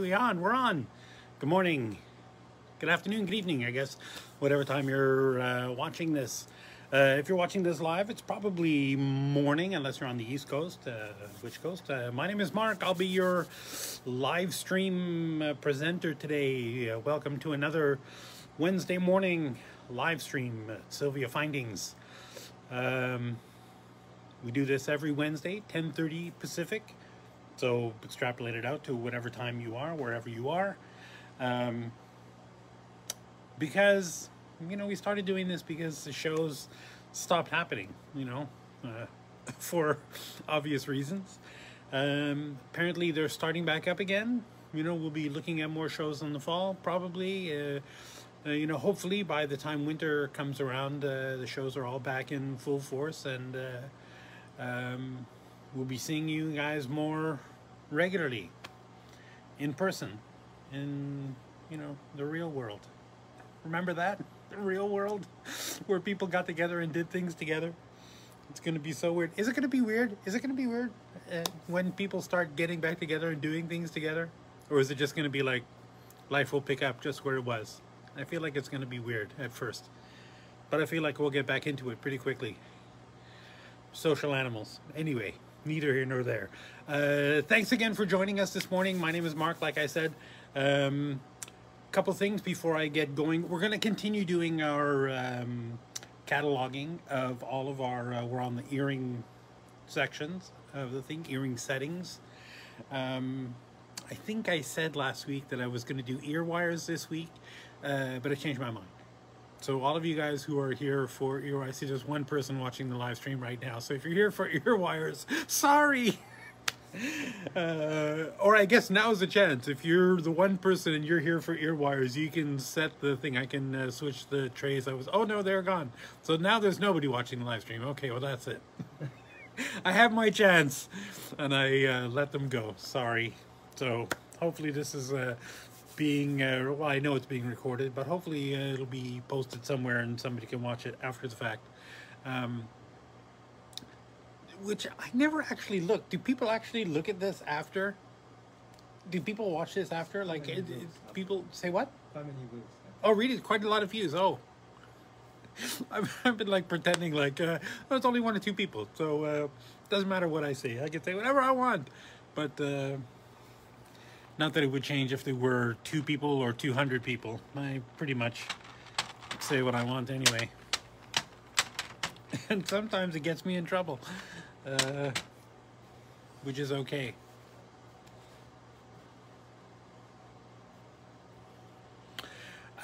we on? We're on. Good morning, good afternoon, good evening, I guess, whatever time you're watching this. If you're watching this live, it's probably morning, unless you're on the East Coast. Which coast? My name is Mark. I'll be your live stream presenter today. Welcome to another Wednesday morning live stream at SilviaFindings. We do this every Wednesday, 10:30 Pacific. So extrapolate it out to whatever time you are, wherever you are. Because, you know, we started doing this because the shows stopped happening, you know, for obvious reasons. Apparently they're starting back up again. You know, we'll be looking at more shows in the fall, probably. You know, hopefully by the time winter comes around, the shows are all back in full force, and we'll be seeing you guys more regularly in person, in, you know, the real world. Remember that? The real world, where people got together and did things together. It's going to be so weird. Is it going to be weird? Is it going to be weird when people start getting back together and doing things together? Or is it just going to be like life will pick up just where it was? I feel like it's going to be weird at first, but I feel like we'll get back into it pretty quickly. Social animals. Anyway, neither here nor there. Thanks again for joining us this morning. My name is Mark, like I said. Couple things before I get going. We're going to continue doing our cataloging of all of our, we're on the earring sections of the thing, earring settings. I think I said last week that I was going to do ear wires this week, but I changed my mind. So all of you guys who are here for ear wires, I see there's one person watching the live stream right now. So if you're here for ear wires, sorry. Or I guess now's the chance. If you're the one person and you're here for ear wires, you can set the thing. I can switch the trays. Oh no, they're gone. So now there's nobody watching the live stream. Okay, well that's it. I have my chance and I let them go. Sorry. So hopefully this is being, well, I know it's being recorded, but hopefully it'll be posted somewhere and somebody can watch it after the fact. Which I never actually look. Do people actually look at this after? Do people watch this after? Like, people say what? How many views? Oh, really? Quite a lot of views. Oh. I've been like pretending like, oh, it's only 1 or 2 people. So, doesn't matter what I say. I can say whatever I want. But, not that it would change if there were 2 people or 200 people. I pretty much say what I want anyway. And sometimes it gets me in trouble, which is okay.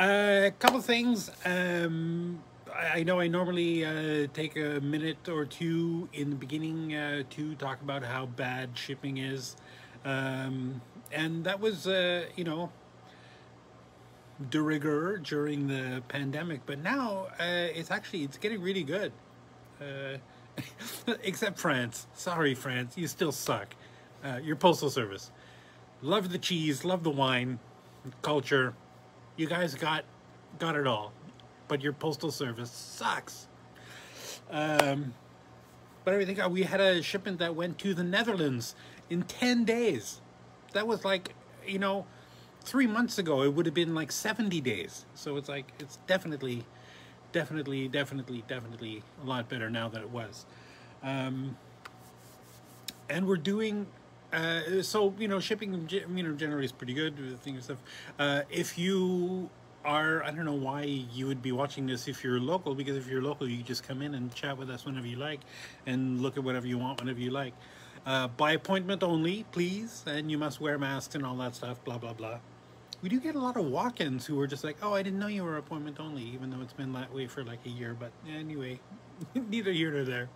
A couple things. I know I normally take a minute or two in the beginning to talk about how bad shipping is. And that was, you know, de rigueur during the pandemic, but now it's getting really good. Except France. Sorry, France, you still suck. Your postal service. Love the cheese, love the wine, culture. You guys got it all, but your postal service sucks. But everything, we had a shipment that went to the Netherlands in 10 days. That was like, you know, 3 months ago, it would have been like 70 days. So it's like, it's definitely a lot better now than it was. And we're doing, so, you know, shipping, you know, generally is pretty good, thing and stuff. If you are, I don't know why you would be watching this if you're local, because if you're local, you just come in and chat with us whenever you like and look at whatever you want whenever you like. By appointment only, please, and you must wear masks and all that stuff, blah, blah, blah. We do get a lot of walk-ins who are just like, oh, I didn't know you were appointment only, even though it's been that way for like a year. But anyway, neither here nor there.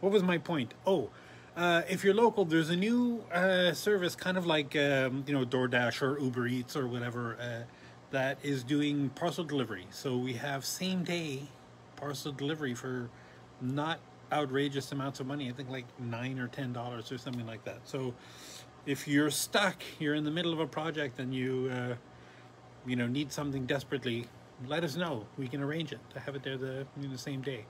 What was my point? Oh, if you're local, there's a new service, kind of like, you know, DoorDash or Uber Eats or whatever, that is doing parcel delivery. So we have same-day parcel delivery for not outrageous amounts of money. I think like $9 or $10 or something like that. So if you're stuck, you're in the middle of a project and you you know, need something desperately, let us know. We can arrange it to have it there the same day.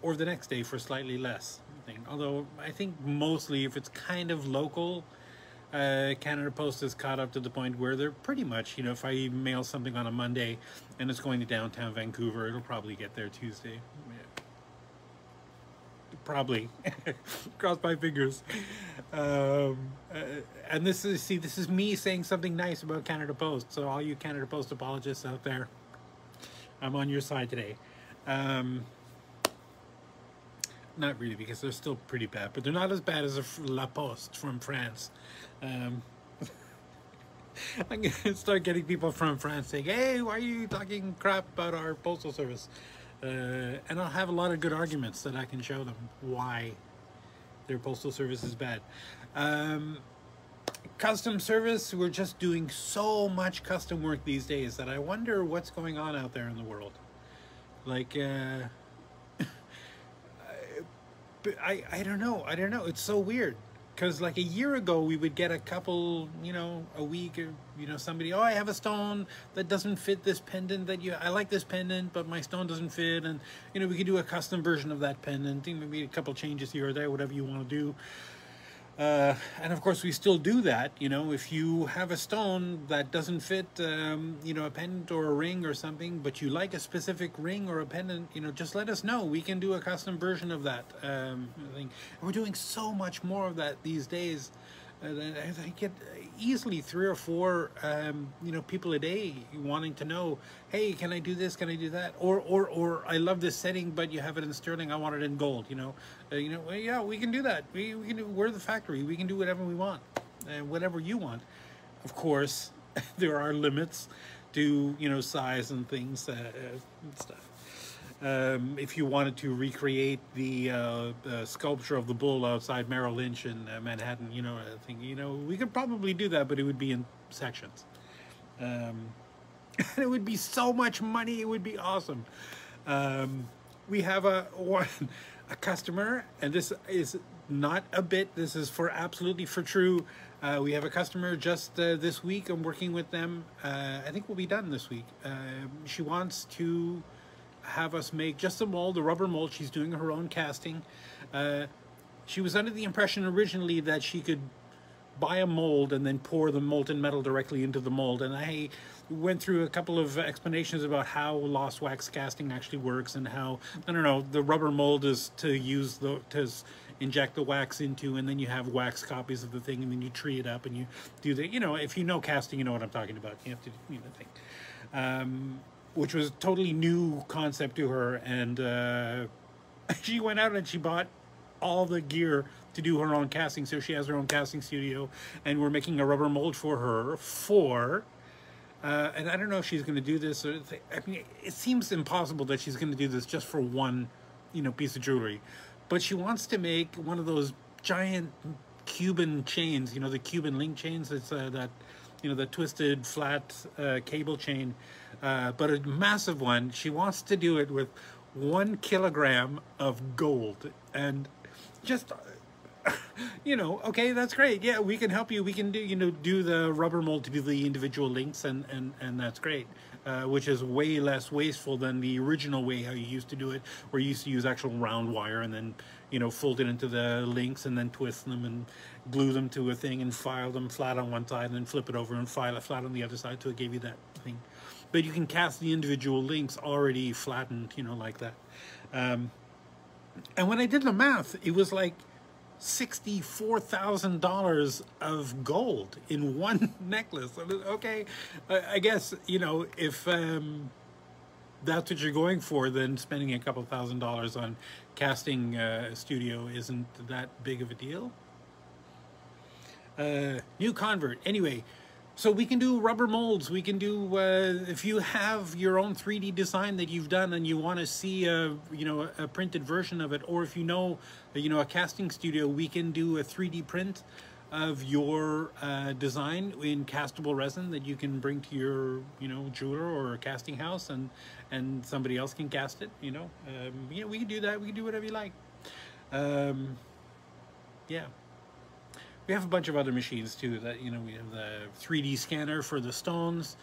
or the next day for slightly less thing. Although I think mostly if it's kind of local, Canada Post has caught up to the point where they're pretty much, you know, if I mail something on a Monday and it's going to downtown Vancouver, it'll probably get there Tuesday. Yeah. Probably. Cross my fingers. And this is me saying something nice about Canada Post. So all you Canada Post apologists out there, I'm on your side today. Not really, because they're still pretty bad, but they're not as bad as La Poste from France. I'm gonna start getting people from France saying, "Hey, why are you talking crap about our postal service?" And I'll have a lot of good arguments that I can show them why their postal service is bad. Custom service, we're just doing so much custom work these days that I wonder what's going on out there in the world. Like, I don't know. It's so weird. Because like a year ago, we would get a couple, you know, a week, or, you know, somebody, oh, I have a stone that doesn't fit this pendant I like this pendant, but my stone doesn't fit. And, you know, we could do a custom version of that pendant, maybe a couple changes here or there, whatever you want to do. And of course we still do that, you know, if you have a stone that doesn't fit, you know, a pendant or a ring or something, but you like a specific ring or a pendant, you know, just let us know. We can do a custom version of that thing. And we're doing so much more of that these days. I get easily 3 or 4, you know, people a day wanting to know, hey, can I do this? Can I do that? Or I love this setting, but you have it in sterling. I want it in gold. You know, well, yeah, we can do that. We can do. We're the factory. We can do whatever we want, whatever you want. Of course, there are limits to, you know, size and things and stuff. If you wanted to recreate the sculpture of the bull outside Merrill Lynch in Manhattan, you know, I think, you know, we could probably do that, but it would be in sections. And it would be so much money. It would be awesome. We have a customer, and this is not a bit. This is absolutely for true. We have a customer just this week. I'm working with them. I think we'll be done this week. She wants to have us make just a mold, the rubber mold. She's doing her own casting. She was under the impression originally that she could buy a mold and then pour the molten metal directly into the mold. And I went through a couple of explanations about how lost wax casting actually works, and how, I don't know, the rubber mold is to inject the wax into, and then you have wax copies of the thing, and then you tree it up and you do the, you know, if you know casting, you know what I'm talking about. You have to, you know, thing. Which was a totally new concept to her, and she went out and she bought all the gear to do her own casting. So she has her own casting studio, and we're making a rubber mold for her and I don't know if she's going to do this, or I mean, it seems impossible that she's going to do this just for one, you know, piece of jewelry, but she wants to make one of those giant Cuban chains, you know, the Cuban link chains. It's that, you know, the twisted flat cable chain, but a massive one. She wants to do it with 1 kilogram of gold, and just, you know, okay, that's great. Yeah, we can help you. We can do, you know, do the rubber mold to do the individual links, and that's great. Which is way less wasteful than the original way how you used to do it, where you used to use actual round wire and then, you know, fold it into the links and then twist them and glue them to a thing and file them flat on one side and then flip it over and file it flat on the other side, so it gave you that thing. But you can cast the individual links already flattened, you know, like that. And when I did the math, it was like $64,000 of gold in one necklace. Okay, I guess, you know, if that's what you're going for, then spending a couple $1,000s on casting studio isn't that big of a deal. New convert. Anyway, so we can do rubber molds. We can do, if you have your own 3D design that you've done and you want to see a, you know, a printed version of it, or if you know, a casting studio, we can do a 3D print of your design in castable resin that you can bring to your, you know, jeweler or a casting house, and somebody else can cast it, you know. You know, we can do that. We can do whatever you like. Yeah. We have a bunch of other machines too that, you know, we have the 3D scanner for the stones.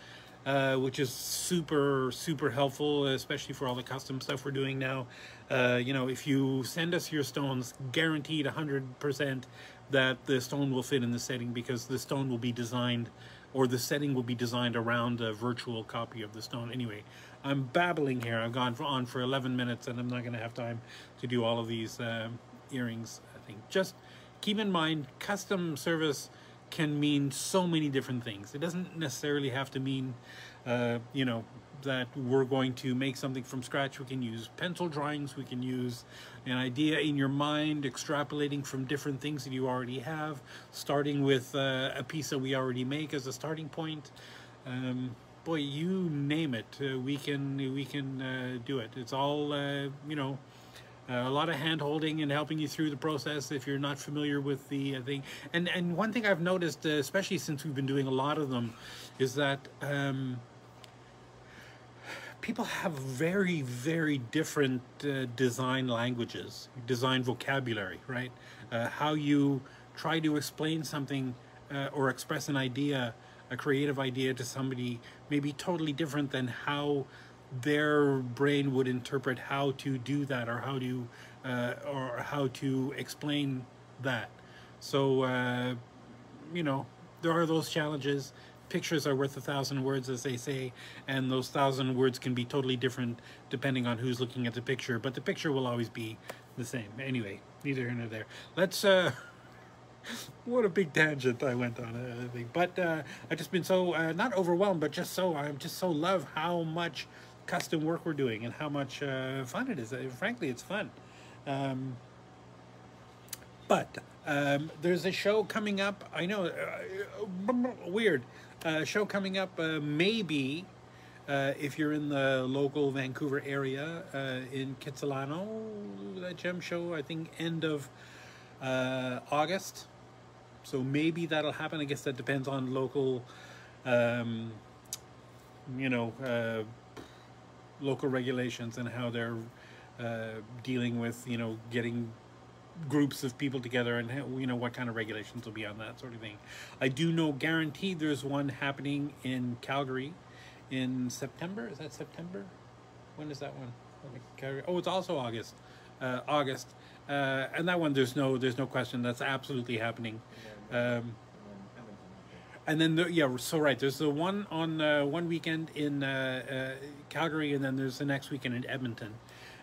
which is super helpful, especially for all the custom stuff we're doing now. You know, if you send us your stones, guaranteed 100% that the stone will fit in the setting, because the stone will be designed, or the setting will be designed around a virtual copy of the stone. Anyway, I'm babbling here. I've gone on for 11 minutes, and I'm not going to have time to do all of these earrings, I think. Just keep in mind, custom service can mean so many different things. It doesn't necessarily have to mean, you know, that we're going to make something from scratch. We can use pencil drawings. We can use an idea in your mind, extrapolating from different things that you already have, starting with a piece that we already make as a starting point. Boy, you name it, we can do it. It's all, you know, a lot of hand-holding and helping you through the process if you're not familiar with the thing. And one thing I've noticed, especially since we've been doing a lot of them, is that people have very different design languages, design vocabulary, right? How you try to explain something or express an idea, a creative idea to somebody, may be totally different than how their brain would interpret how to do that, or how to explain that. So you know, there are those challenges. Pictures are worth 1,000 words, as they say, and those 1,000 words can be totally different depending on who's looking at the picture, but the picture will always be the same. Anyway, neither here nor there. Let's what a big tangent I went on, I think. But I've just been so not overwhelmed, but just so I just so love how much custom work we're doing and how much fun it is. Frankly, it's fun. But there's a show coming up. I know, weird. Show coming up, maybe if you're in the local Vancouver area, in Kitsilano, that gem show, I think end of August. So maybe that'll happen. I guess that depends on local, you know, local regulations and how they're dealing with, you know, getting groups of people together, and you know what kind of regulations will be on that sort of thing. I do know guaranteed there's one happening in Calgary in September. Is that September? When is that one? Calgary. Oh, it's also August. August, and that one there's no question, that's absolutely happening. And then yeah, so right, there's the one on one weekend in Calgary, and then there's the next weekend in Edmonton.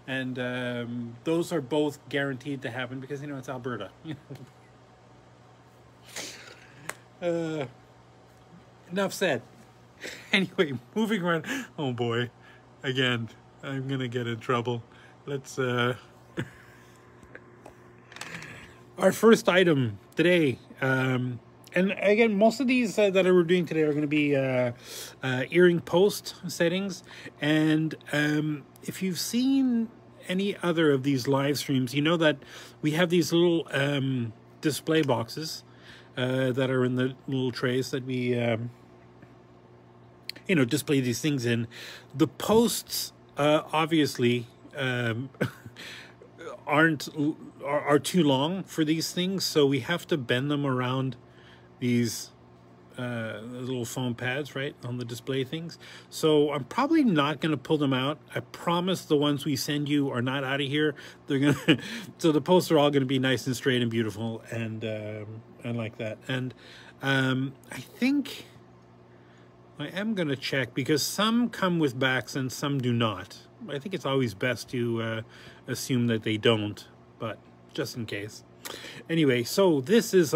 And those are both guaranteed to happen because, you know, it's Alberta. Enough said. Anyway, moving on. Oh boy, again, I'm gonna get in trouble. Let's our first item today, and again, most of these that we're doing today are going to be earring post settings. And if you've seen any other of these live streams, you know that we have these little display boxes that are in the little trays that we you know, display these things in. The posts obviously are too long for these things, so we have to bend them around these little foam pads, right, on the display things. So I'm probably not going to pull them out. I promise the ones we send you are not out of here. They're gonna so the posts are all going to be nice and straight and beautiful and like that. And I think I am going to check, because some come with backs and some do not. I think it's always best to assume that they don't, but just in case. Anyway, so this is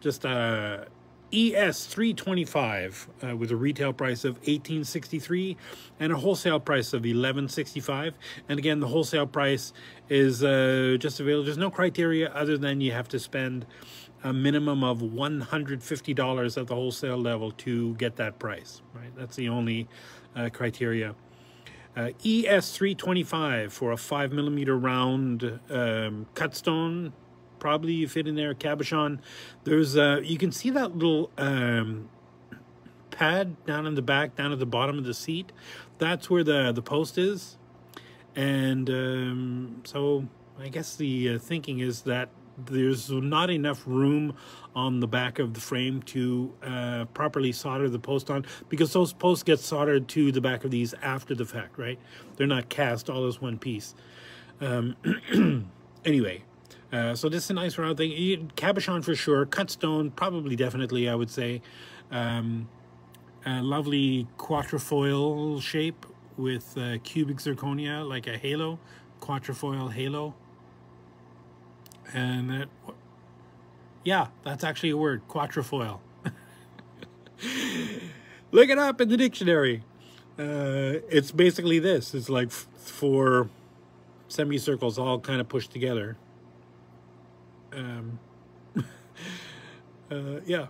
just a ES325 with a retail price of $18.63 and a wholesale price of $11.65. And again, the wholesale price is just available. There's no criteria other than you have to spend a minimum of $150 at the wholesale level to get that price, right? That's the only criteria. ES325 for a 5mm round cut stone. Probably you fit in there, cabochon. There's you can see that little pad down in the back, down at the bottom of the seat. That's where the post is. And so I guess the thinking is that there's not enough room on the back of the frame to properly solder the post on, because those posts get soldered to the back of these after the fact, right? They're not cast all as one piece. Anyway, so this is a nice round thing. Cabochon for sure. Cut stone, probably, definitely, I would say. A lovely quatrefoil shape with cubic zirconia, like a halo, quatrefoil halo. And yeah, that's actually a word, quatrefoil. Look it up in the dictionary. It's basically this. It's like 4 semicircles all kind of pushed together. Yeah.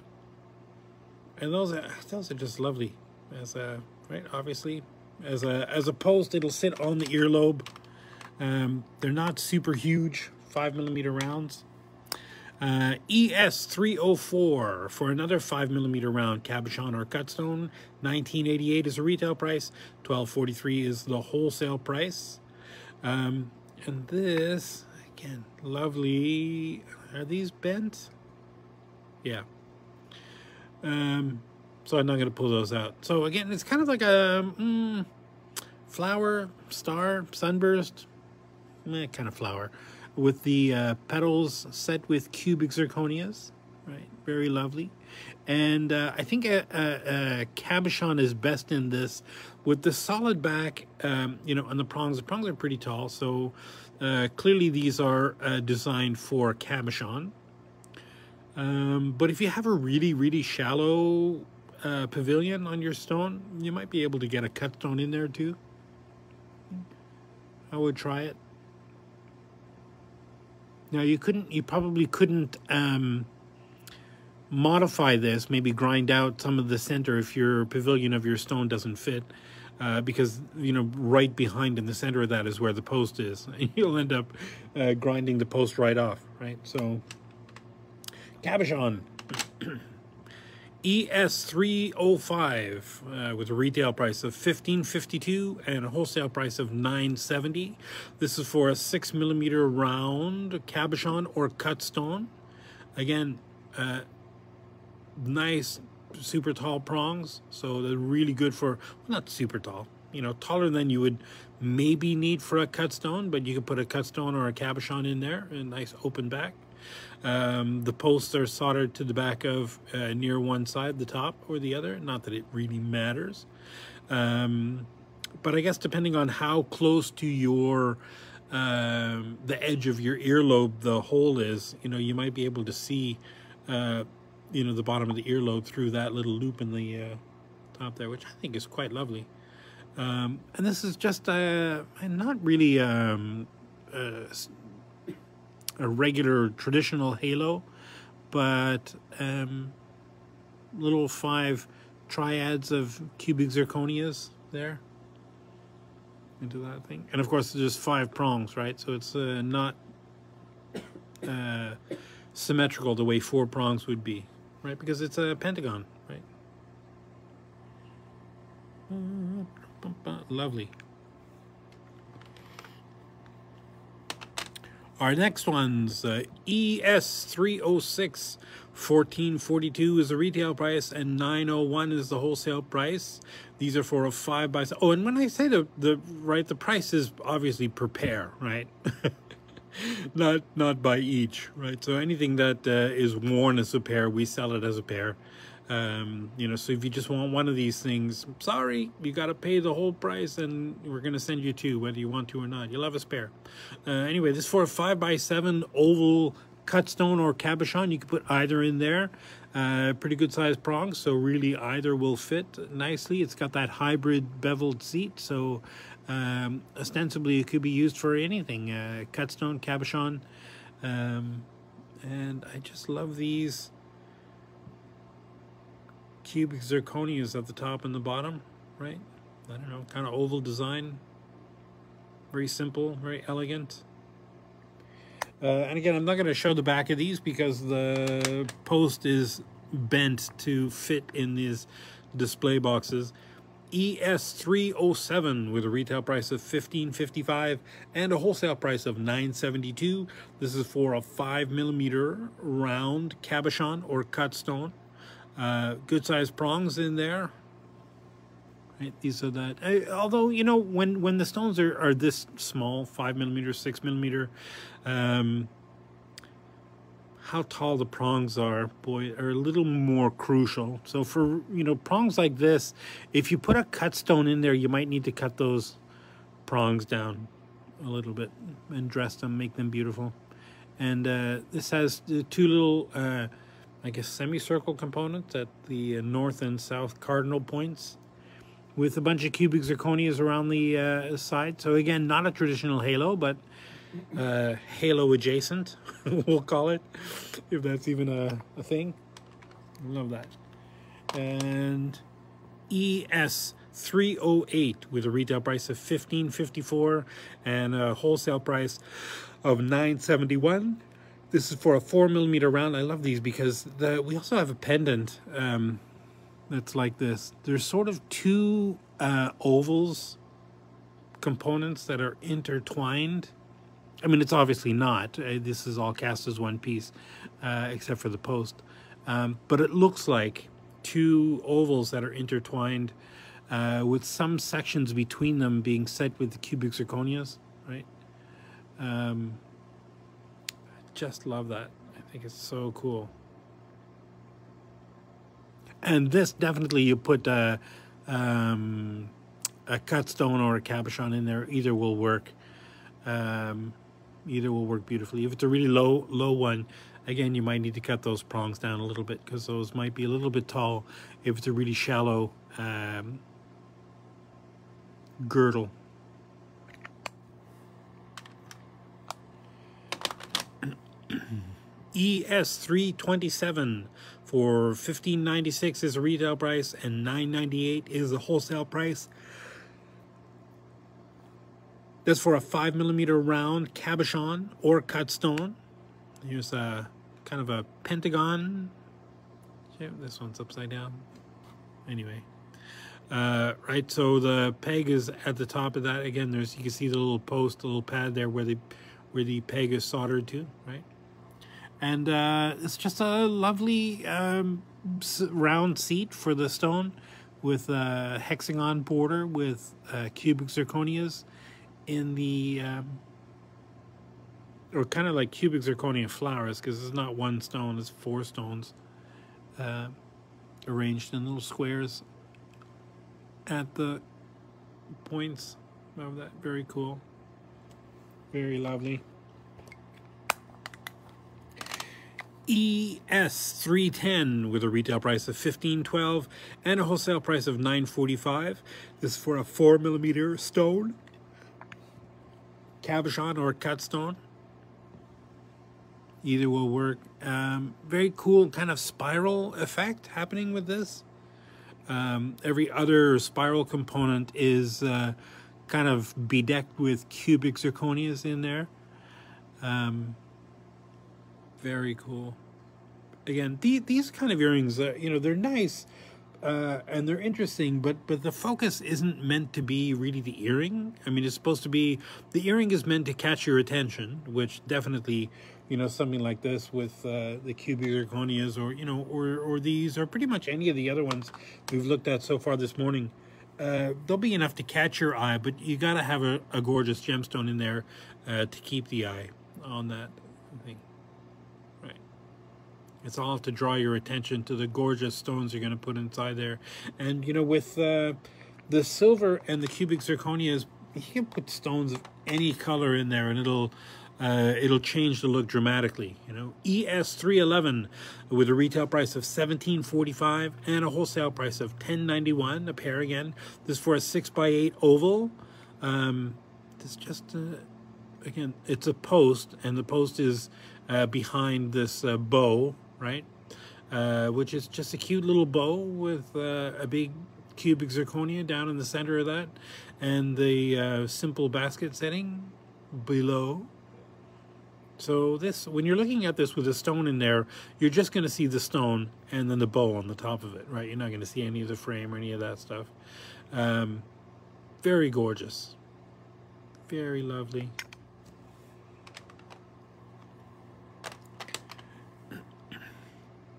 And those are just lovely. As a, right, obviously, as a post, it'll sit on the earlobe. They're not super huge, 5mm rounds. ES304 for another 5mm round cabochon or cutstone. $19.88 is the retail price. $12.43 is the wholesale price. And this, again, lovely. Are these bent? Yeah. So I'm not going to pull those out. So again, it's kind of like a flower, star, sunburst, kind of flower, with the petals set with cubic zirconias, right? Very lovely. And I think a cabochon is best in this with the solid back, you know, and the prongs. The prongs are pretty tall, so clearly these are designed for cabochon. But if you have a really, really shallow pavilion on your stone, you might be able to get a cut stone in there too. I would try it. Now you probably couldn't modify this, maybe grind out some of the center if your pavilion of your stone doesn't fit, because, you know, right behind in the center of that is where the post is. You'll end up grinding the post right off, right? So cabochon. ES305 with a retail price of $15.52 and a wholesale price of $9.70. This is for a 6mm round cabochon or cut stone. Again, nice super tall prongs, so they're really good for, well, not super tall, you know, taller than you would maybe need for a cut stone, but you could put a cut stone or a cabochon in there, a nice open back. The posts are soldered to the back of near one side, the top or the other. Not that it really matters. But I guess depending on how close to your the edge of your earlobe the hole is, you know, you might be able to see, you know, the bottom of the earlobe through that little loop in the top there, which I think is quite lovely. And this is just not really a regular traditional halo, but little 5 triads of cubic zirconias there into that thing, and of course there's 5 prongs, right? So it's not symmetrical the way 4 prongs would be, right? Because it's a pentagon, right? Lovely. Our next one's ES306, $14.42 is the retail price and $9.01 is the wholesale price. These are for a 5x7. Oh, and when I say the price is obviously per pair, right? not by each, right? So anything that is worn as a pair, we sell it as a pair. You know, so if you just want one of these things, sorry, you got to pay the whole price, and we're going to send you 2, whether you want to or not. You'll have a spare. Anyway, this is for a 5x7 oval cut stone or cabochon. You can put either in there. Pretty good sized prongs, so really either will fit nicely. It's got that hybrid beveled seat, so ostensibly it could be used for anything. Cut stone, cabochon, and I just love these cubic zirconias at the top and the bottom, right? I don't know, kind of oval design, very simple, very elegant. And again, I'm not going to show the back of these because the post is bent to fit in these display boxes. ES307 with a retail price of $15.55 and a wholesale price of $9.72. This is for a 5mm round cabochon or cut stone. Good sized prongs in there. Right, these are that. Although, you know, when the stones are this small, 5mm, 6mm, how tall the prongs are, boy, are a little more crucial. So for, you know, prongs like this, if you put a cut stone in there, you might need to cut those prongs down a little bit and dress them, make them beautiful. And this has the two little, I guess, semicircle components at the north and south cardinal points, with a bunch of cubic zirconias around the side. So again, not a traditional halo, but halo adjacent, we'll call it, if that's even a thing. Love that. And ES308 with a retail price of $15.54 and a wholesale price of $9.71. This is for a 4mm round. I love these because we also have a pendant that's like this. There's sort of two ovals components that are intertwined. I mean, it's obviously not. This is all cast as one piece, except for the post. But it looks like two ovals that are intertwined with some sections between them being set with the cubic zirconias, right? I just love that. I think it's so cool. And this definitely, you put a cut stone or a cabochon in there, either will work. Either will work beautifully. If it's a really low one, again, you might need to cut those prongs down a little bit because those might be a little bit tall if it's a really shallow girdle. ES327 for $15.96 is a retail price and $9.98 is the wholesale price. That's for a 5mm round cabochon or cut stone. Here's a kind of a pentagon. This one's upside down. Anyway, right. So the peg is at the top of that. Again, you can see the little post, the little pad there where the peg is soldered to. Right, and it's just a lovely round seat for the stone with a hexagon border with cubic zirconias in the or kind of like cubic zirconia flowers, because it's not one stone, it's 4 stones arranged in little squares at the points of that. Very cool, very lovely. ES310 with a retail price of $15.12 and a wholesale price of $9.45. This is for a 4mm stone cabochon or cut stone. Either will work. Very cool kind of spiral effect happening with this. Every other spiral component is kind of bedecked with cubic zirconias in there. Very cool. Again, these kind of earrings, you know, they're nice and they're interesting, but the focus isn't meant to be really the earring. I mean, it's supposed to be, the earring is meant to catch your attention, which definitely, you know, something like this with the cubic zirconias, or, you know, or these, or pretty much any of the other ones we've looked at so far this morning, they'll be enough to catch your eye, but you got to have a gorgeous gemstone in there to keep the eye on that thing. Right. It's all to draw your attention to the gorgeous stones you're going to put inside there. And, you know, with the silver and the cubic zirconias, you can put stones of any color in there and it'll change the look dramatically. You know, ES311 with a retail price of $17.45 and a wholesale price of $10.91 a pair. Again, this is for a 6x8 oval. It's just again, it's a post, and the post is behind this bow, right? Which is just a cute little bow with a big cubic zirconia down in the center of that, and the simple basket setting below. So this, when you're looking at this with a stone in there, you're just going to see the stone and then the bow on the top of it, right? You're not going to see any of the frame or any of that stuff. Very gorgeous. Very lovely.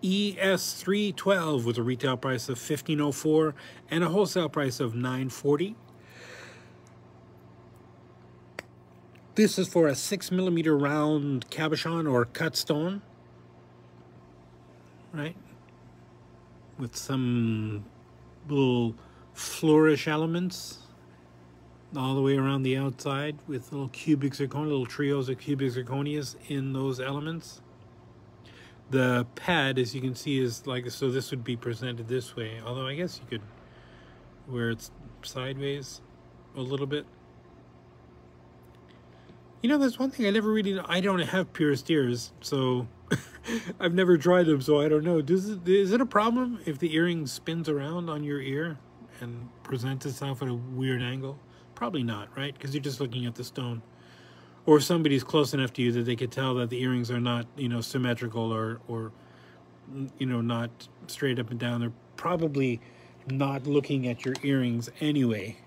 ES312 with a retail price of $1,504 and a wholesale price of $940. This is for a 6mm round cabochon or cut stone, right? With some little flourish elements all the way around the outside with little cubic zirconia, little trios of cubic zirconias in those elements. The pad, as you can see, is like, so this would be presented this way, although I guess you could, where it's sideways a little bit. You know, there's one thing I don't have pierced ears, so I've never tried them, so I don't know. Is it a problem if the earring spins around on your ear and presents itself at a weird angle? Probably not, right? Because you're just looking at the stone. Or somebody's close enough to you that they could tell that the earrings are not, you know, symmetrical or you know, not straight up and down. They're probably not looking at your earrings anyway.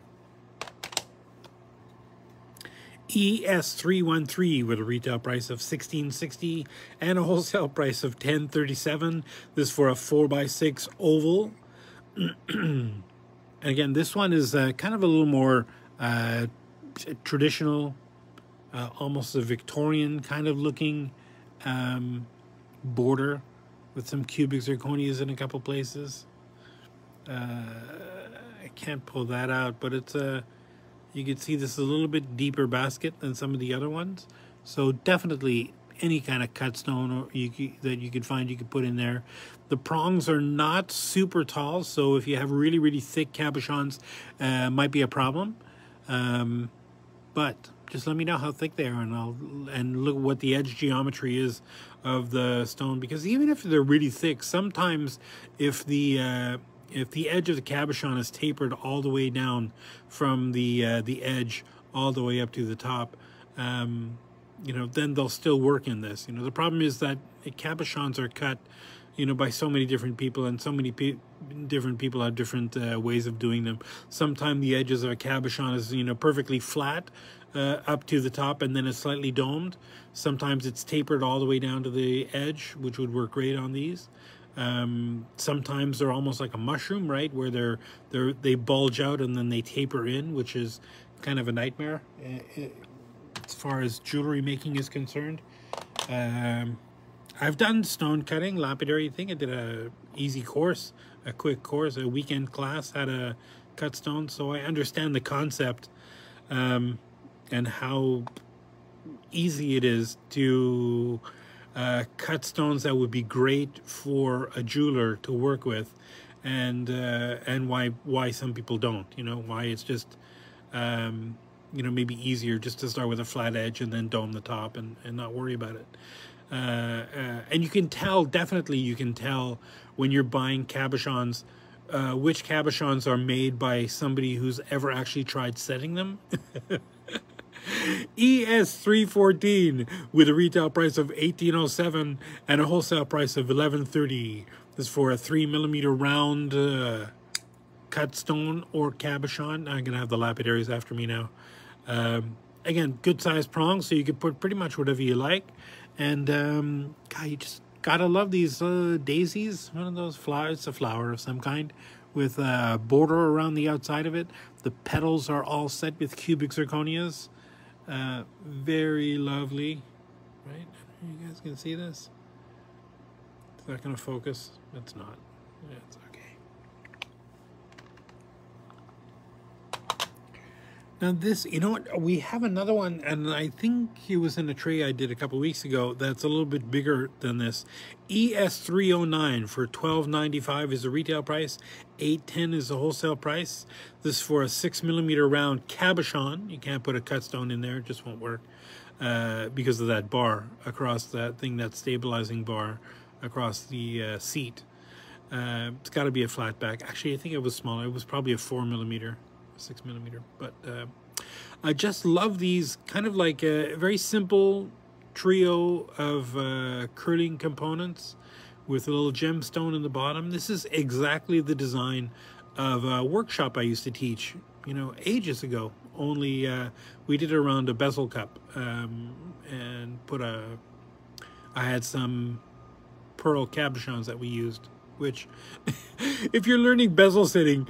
ES313 with a retail price of $1,660 and a wholesale price of $1037. This is for a 4x6 oval. And again, this one is kind of a little more traditional, almost a Victorian kind of looking border with some cubic zirconias in a couple places. I can't pull that out, but it's a, you can see this is a little bit deeper basket than some of the other ones. So definitely any kind of cut stone or that you could find, you could put in there. The prongs are not super tall, so if you have really, really thick cabochons, might be a problem. But just let me know how thick they are, and look what the edge geometry is of the stone. Because even if they're really thick, sometimes if the edge of the cabochon is tapered all the way down from the edge all the way up to the top, you know, then they'll still work in this. You know, the problem is that cabochons are cut, you know, by so many different people, and so many different people have different ways of doing them. Sometimes the edges of a cabochon is, you know, perfectly flat up to the top, and then it's slightly domed. Sometimes it's tapered all the way down to the edge, which would work great on these. Sometimes they're almost like a mushroom, right, where they bulge out and then they taper in, which is kind of a nightmare as far as jewelry making is concerned. I've done stone cutting, lapidary thing. I did a easy course, a quick course, a weekend class, how to cut stone, so I understand the concept and how easy it is to cut stones that would be great for a jeweler to work with, and why some people don't. You know, why it's just you know, maybe easier just to start with a flat edge and then dome the top and not worry about it. And you can tell, definitely you can tell when you're buying cabochons, which cabochons are made by somebody who's ever actually tried setting them. ES314 with a retail price of $1,807 and a wholesale price of $1,130. This is for a 3mm round cut stone or cabochon. I'm gonna have the lapidaries after me now. Again, good sized prongs, so you can put pretty much whatever you like. And God, you just gotta love these daisies. One of those flowers, it's a flower of some kind, with a border around the outside of it. The petals are all set with cubic zirconias. Very lovely, right? You guys can see this? Is that gonna focus? It's not. It's okay. Now this, you know what, we have another one, and I think it was in a tray I did a couple weeks ago that's a little bit bigger than this. ES309 for $12.95 is the retail price. $8.10 is the wholesale price. This is for a 6mm round cabochon. You can't put a cut stone in there, it just won't work because of that bar across that thing, that stabilizing bar across the seat. It's got to be a flat back. Actually, I think it was smaller. It was probably a 4mm. 6mm, but I just love these, kind of like a very simple trio of curling components with a little gemstone in the bottom. This is exactly the design of a workshop I used to teach, you know, ages ago. Only we did it around a bezel cup, and I had some pearl cabochons that we used, which if you're learning bezel sitting,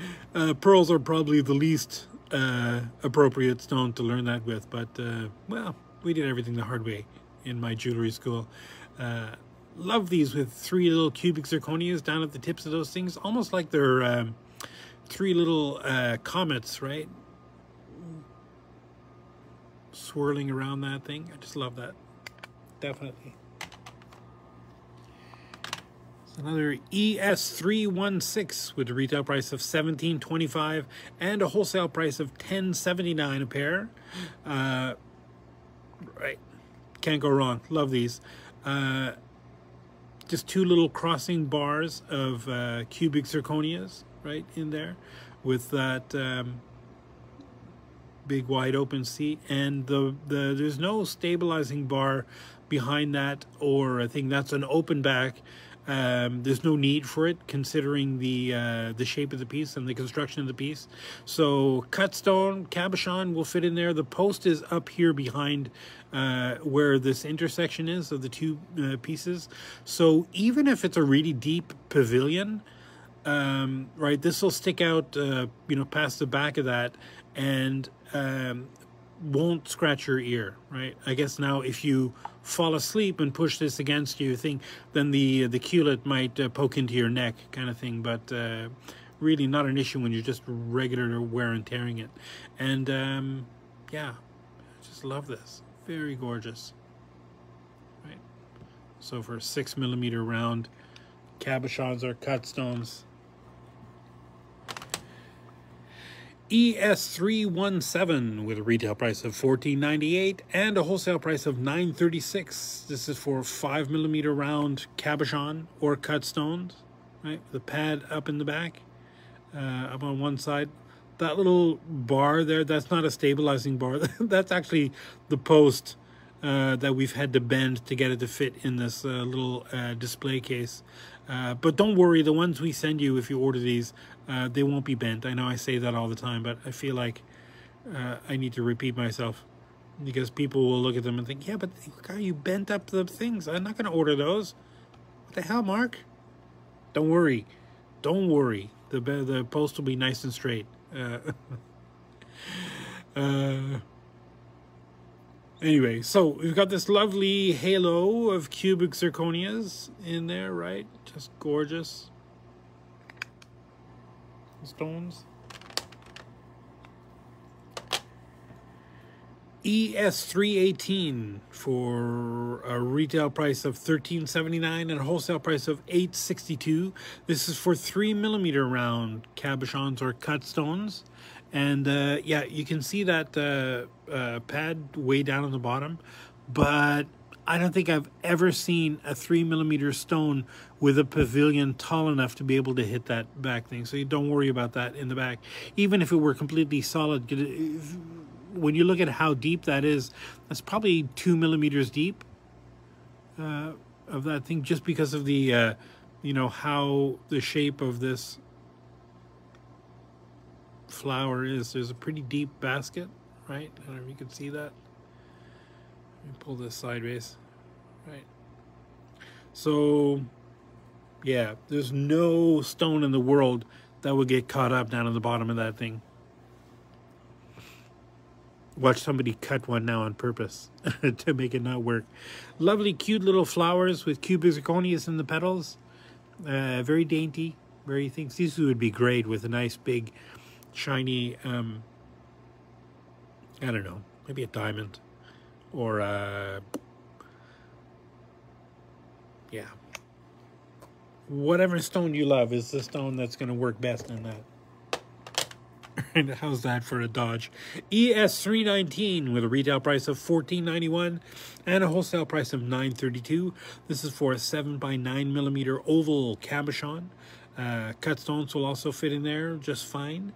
pearls are probably the least appropriate stone to learn that with. But well, we did everything the hard way in my jewelry school. Love these with 3 little cubic zirconias down at the tips of those things, almost like they're 3 little comets, right? Swirling around that thing. I just love that. Definitely. It's another ES316 with a retail price of $17.25 and a wholesale price of $10.79 a pair. Right. Can't go wrong. Love these. Just 2 little crossing bars of cubic zirconias right in there with that big wide open seat, and there's no stabilizing bar behind that, or I think that's an open back. There's no need for it considering the shape of the piece and the construction of the piece. So cut stone cabochon will fit in there. The post is up here behind where this intersection is of the 2 pieces. So even if it's a really deep pavilion, right, this will stick out, you know, past the back of that, and won't scratch your ear, right? I guess now if you fall asleep and push this against your thing, then the culet might poke into your neck, kind of thing. But really not an issue when you're just regular wear and tearing it. And yeah, I just love this. Very gorgeous, right? So for 6mm round cabochons or cut stones. ES317 with a retail price of $14.98 and a wholesale price of $9.36. This is for 5mm round cabochon or cut stones, right? The pad up in the back, up on one side. That little bar there, that's not a stabilizing bar. That's actually the post that we've had to bend to get it to fit in this little display case. But don't worry, the ones we send you, if you order these, they won't be bent. I know I say that all the time, but I feel like I need to repeat myself, because people will look at them and think, yeah, but look how you bent up the things. I'm not going to order those. What the hell, Mark? Don't worry. Don't worry. The post will be nice and straight. Anyway, so we've got this lovely halo of cubic zirconias in there, right? Just gorgeous stones. ES318 for a retail price of $13.79 and a wholesale price of $8.62. This is for 3mm round cabochons or cut stones. And yeah, you can see that pad way down on the bottom, but I don't think I've ever seen a 3mm stone with a pavilion tall enough to be able to hit that back thing. So you don't worry about that in the back. Even if it were completely solid, when you look at how deep that is, that's probably 2mm deep of that thing, just because of the, you know, how the shape of this flower is. There's a pretty deep basket, right? I don't know if you can see that. Let me pull this sideways, right? So yeah, there's no stone in the world that would get caught up down at the bottom of that thing. Watch somebody cut one now on purpose to make it not work. Lovely cute little flowers with cubic zirconias in the petals. Very dainty, very things. These would be great with a nice big shiny, I don't know, maybe a diamond, or yeah, whatever stone you love is the stone that's going to work best in that. And how's that for a dodge? ES319 with a retail price of $14.91 and a wholesale price of $9.32. This is for a 7x9mm oval cabochon. Cut stones will also fit in there just fine.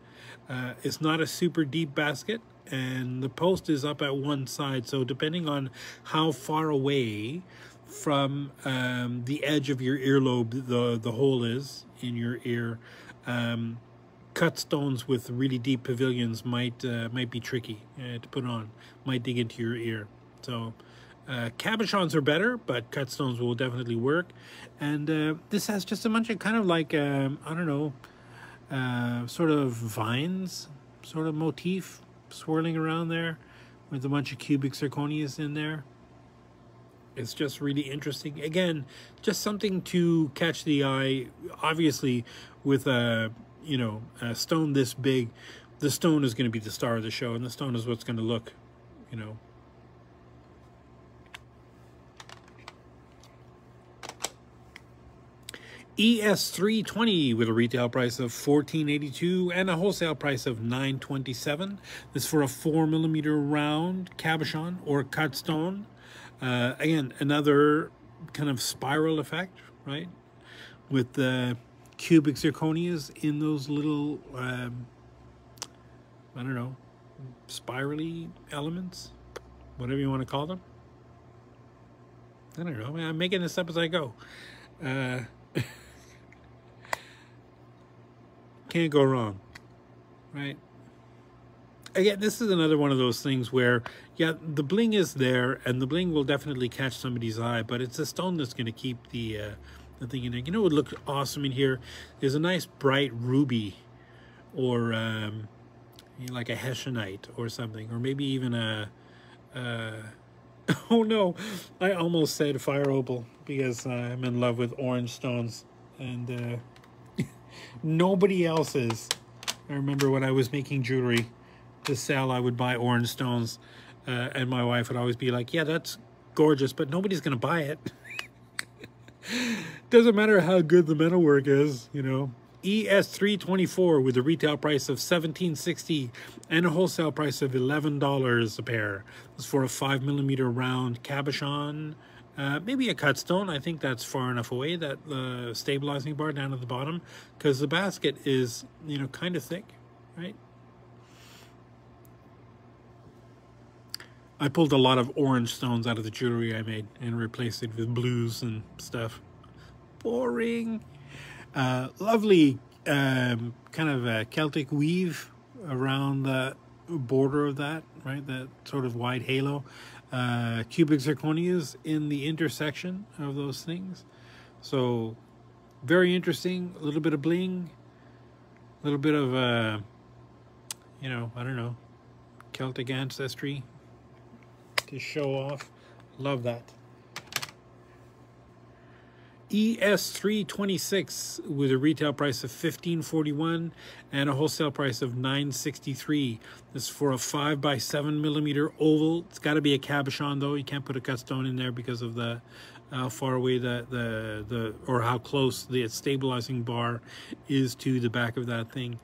It's not a super deep basket, and the post is up at one side, so depending on how far away from the edge of your earlobe the hole is in your ear, cut stones with really deep pavilions might be tricky to put on, might dig into your ear. So cabochons are better, but cut stones will definitely work. And this has just a bunch of kind of like I don't know, sort of vines, sort of motif swirling around there with a bunch of cubic zirconias in there. It's just really interesting. Again, just something to catch the eye. Obviously, with a stone this big, the stone is going to be the star of the show, and the stone is what's going to look, ES320 with a retail price of $14.82 and a wholesale price of $9.27. This for a 4mm round cabochon or cut stone. Again, another kind of spiral effect, right? With the cubic zirconias in those little, I don't know, spirally elements, whatever you want to call them. I don't know. I'm making this up as I go. Can't go wrong, right? Again, this is another one of those things where, yeah, the bling is there, and the bling will definitely catch somebody's eye, but it's a stone that's going to keep the thing in there. You know what would look awesome in here? There's a nice bright ruby, or like a hessianite or something, or maybe even a oh no, I almost said fire opal because I'm in love with orange stones, and nobody else is. I remember when I was making jewelry to sell, I would buy orange stones, and my wife would always be like, yeah, that's gorgeous, but nobody's gonna buy it. Doesn't matter how good the metalwork is, ES324 with a retail price of $17.60 and a wholesale price of $11 a pair. This is for a 5mm round cabochon, maybe a cut stone. I think that's far enough away, that stabilizing bar down at the bottom, because the basket is, kind of thick, right? I pulled a lot of orange stones out of the jewelry I made and replaced it with blues and stuff. Boring. Lovely kind of a Celtic weave around the border of that, right? That sort of wide halo. Cubic zirconias in the intersection of those things. So very interesting. A little bit of bling. A little bit of, I don't know, Celtic ancestry to show off. Love that. ES326 with a retail price of $15.41 and a wholesale price of $9.63. This is for a 5x7mm oval. It's got to be a cabochon though. You can't put a cut stone in there because of the how far away or how close the stabilizing bar is to the back of that thing.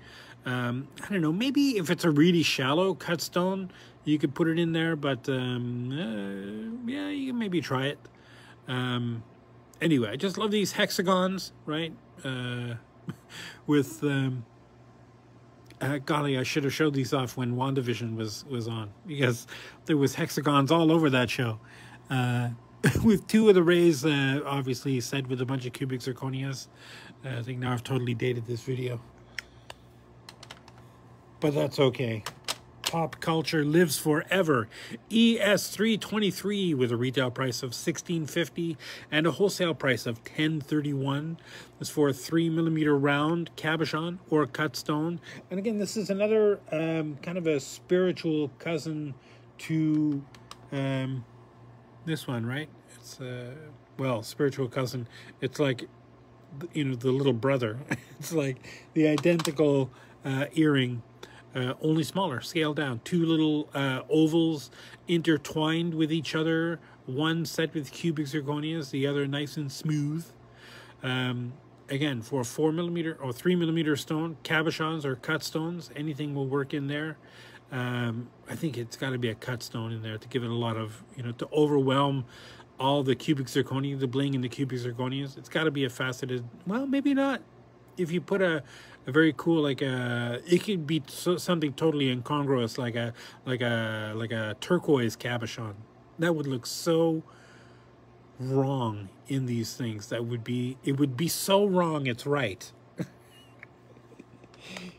I don't know, maybe if it's a really shallow cut stone, you could put it in there, but yeah, you can maybe try it. Anyway, I just love these hexagons, right? With, golly, I should have showed these off when WandaVision was on, because there was hexagons all over that show. With two of the rays, obviously set with a bunch of cubic zirconias. I think now I've totally dated this video. But that's okay. Pop culture lives forever. ES323 with a retail price of $16.50 and a wholesale price of $10.31. This is for a 3mm round cabochon or cut stone. And again, this is another kind of a spiritual cousin to this one, right? It's well, spiritual cousin. It's like, the little brother. It's like the identical earring. Only smaller, scaled down. Two little ovals intertwined with each other. One set with cubic zirconias, the other nice and smooth. Again, for a 4mm or 3mm stone, cabochons or cut stones, anything will work in there. I think it's got to be a cut stone in there to give it a lot of, to overwhelm all the cubic zirconia, the bling in the cubic zirconias. It's got to be a faceted, well, maybe not. If you put a very cool, like it could be something totally incongruous, like a turquoise cabochon. That would look so wrong in these things. It would be so wrong it's right.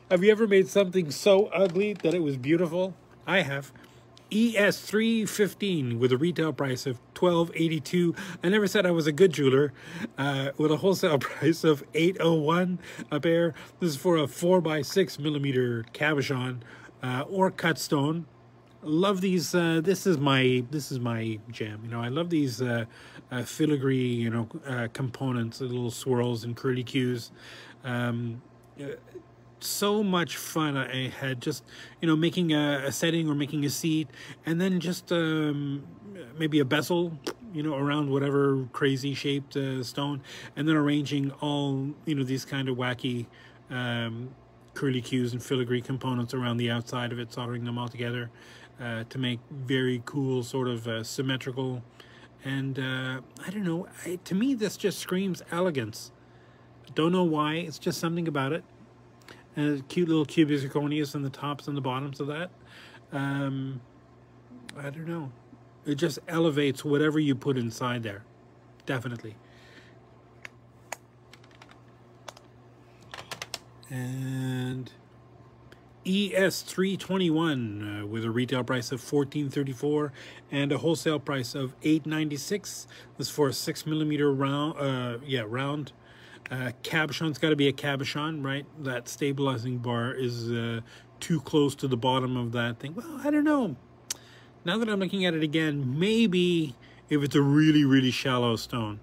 Have you ever made something so ugly that it was beautiful? I have. ES315 with a retail price of $12.82. I never said I was a good jeweler. With a wholesale price of $8.01 a pair. This is for a 4x6 millimeter cabochon or cut stone. Love these. This is my jam. You know, I love these filigree, you know, components, little swirls and curly cues. So much fun I had just, you know, making a setting or making a seat, and then just maybe a bezel, you know, around whatever crazy shaped stone, and then arranging all, you know, these kind of wacky curly cues and filigree components around the outside of it, soldering them all together to make very cool sort of symmetrical. And I don't know, to me this just screams elegance. Don't know why, it's just something about it. And cute little cubic zirconias on the tops and the bottoms of that. I don't know. It just elevates whatever you put inside there. Definitely. And ES321 with a retail price of $14.34 and a wholesale price of $8.96. This is for a 6 millimeter round. Round. Cabochon's got to be a cabochon, right? That stabilizing bar is too close to the bottom of that thing. Well, I don't know. Now that I'm looking at it again, maybe if it's a really, really shallow stone.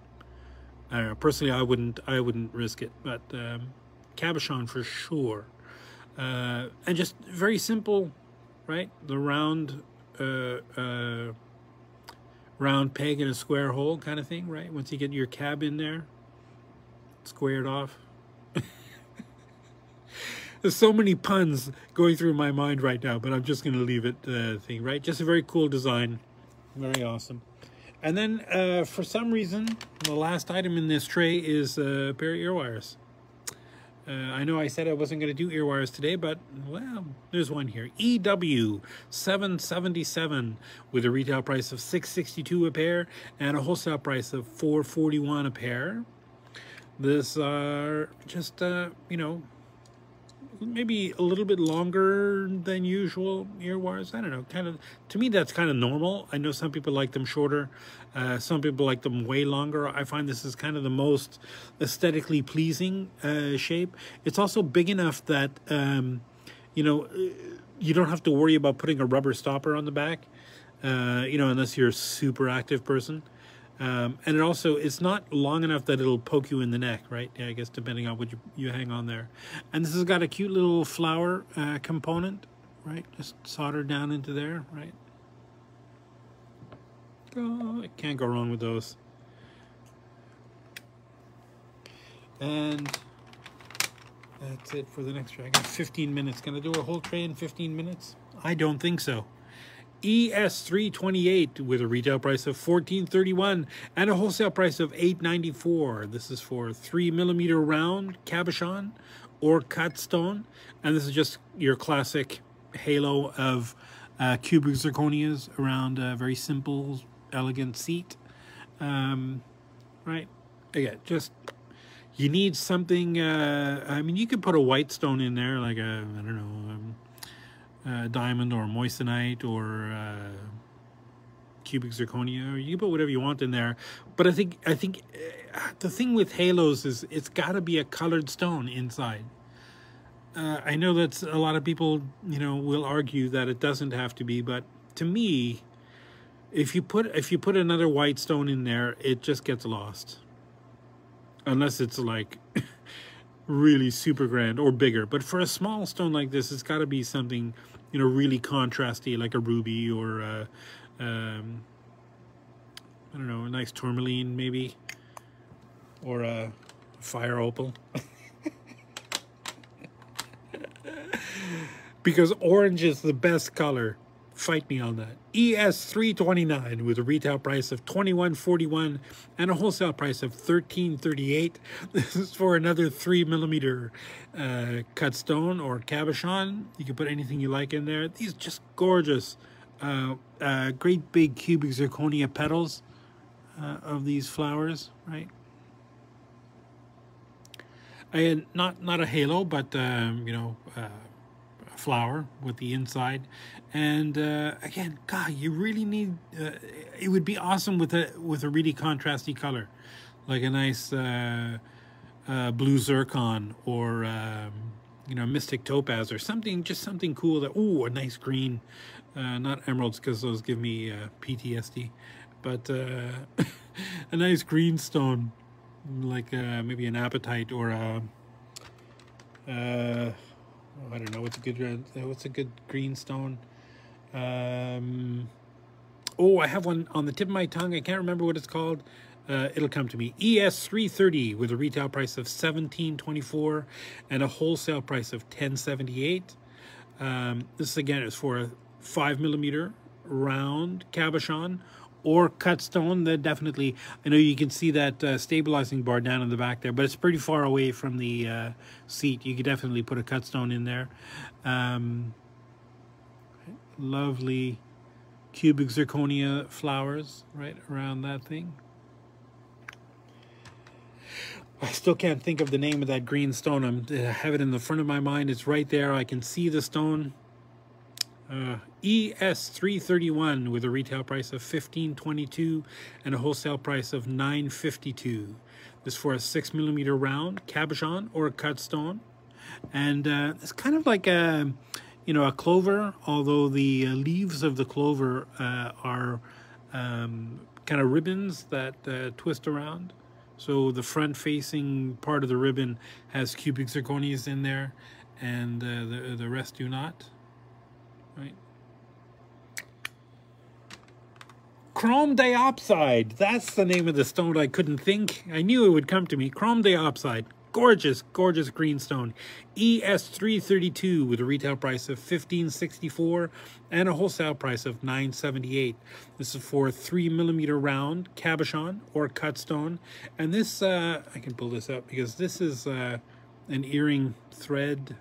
I don't know. Personally, I wouldn't risk it, but cabochon for sure. And just very simple, right? The round peg in a square hole kind of thing, right? Once you get your cab in there, squared off. There's so many puns going through my mind right now, but I'm just going to leave it thing, right? Just a very cool design. Very awesome. And then for some reason, the last item in this tray is a pair of ear wires. I know I said I wasn't going to do ear wires today, but, well, there's one here. EW 777 with a retail price of $6.62 a pair and a wholesale price of $4.41 a pair. This are just, you know, maybe a little bit longer than usual ear wires. I don't know, kind of, to me that's kind of normal. I know some people like them shorter, some people like them way longer. I find this is kind of the most aesthetically pleasing shape. It's also big enough that, you know, you don't have to worry about putting a rubber stopper on the back, you know, unless you're a super active person. And it also, it's not long enough that it'll poke you in the neck, right? Yeah, I guess depending on what you hang on there. And this has got a cute little flower component, right? Just soldered down into there, right? Oh, I can't go wrong with those. And that's it for the next tray. I got 15 minutes. Can I do a whole tray in 15 minutes? I don't think so. ES328 with a retail price of $14.31 and a wholesale price of $8.94. This is for 3 millimeter round cabochon or cut stone, and this is just your classic halo of cubic zirconias around a very simple, elegant seat. Right? Again, just you need something. I mean, you could put a white stone in there, like a I don't know. Diamond or moissanite or cubic zirconia, or you can put whatever you want in there. But I think the thing with halos is it's got to be a colored stone inside. I know that a lot of people, you know, will argue that it doesn't have to be, but to me, if you put another white stone in there, it just gets lost. Unless it's like really super grand or bigger. But for a small stone like this, it's got to be something, you know, really contrasty, like a ruby or I don't know, a nice tourmaline maybe, or a fire opal. Because orange is the best color. Fight me on that. ES329 with a retail price of $21.41 and a wholesale price of $13.38. This is for another 3 millimeter cut stone or cabochon. You can put anything you like in there. These just gorgeous, great big cubic zirconia petals of these flowers, right? I had not a halo, but you know, a flower with the inside. And again, God, you really need. It would be awesome with a really contrasty color, like a nice blue zircon or you know, mystic topaz or something. Just something cool. That a nice green, not emeralds because those give me PTSD, but a nice green stone, like maybe an apatite or a I don't know what's a good green stone. I have one on the tip of my tongue. I can't remember what it's called. It'll come to me. ES330 with a retail price of $17.24 and a wholesale price of $10.78. This again is for a 5mm round cabochon or cut stone. That definitely, I know you can see that stabilizing bar down in the back there, but it's pretty far away from the seat. You could definitely put a cut stone in there. Lovely cubic zirconia flowers right around that thing. I still can't think of the name of that green stone. I have it in the front of my mind. It's right there. I can see the stone. ES331 with a retail price of $15.22 and a wholesale price of $9.52. This is for a 6mm round cabochon or a cut stone, and it's kind of like a, you know, a clover, although the leaves of the clover are kind of ribbons that twist around. So the front-facing part of the ribbon has cubic zirconias in there, and the rest do not. Right. Chrome diopside. That's the name of the stone I couldn't think. I knew it would come to me. Chrome diopside. Gorgeous, gorgeous green stone. ES332 with a retail price of $15.64 and a wholesale price of $9.78. This is for a 3mm round cabochon or cut stone. And this, I can pull this up because this is an earring threader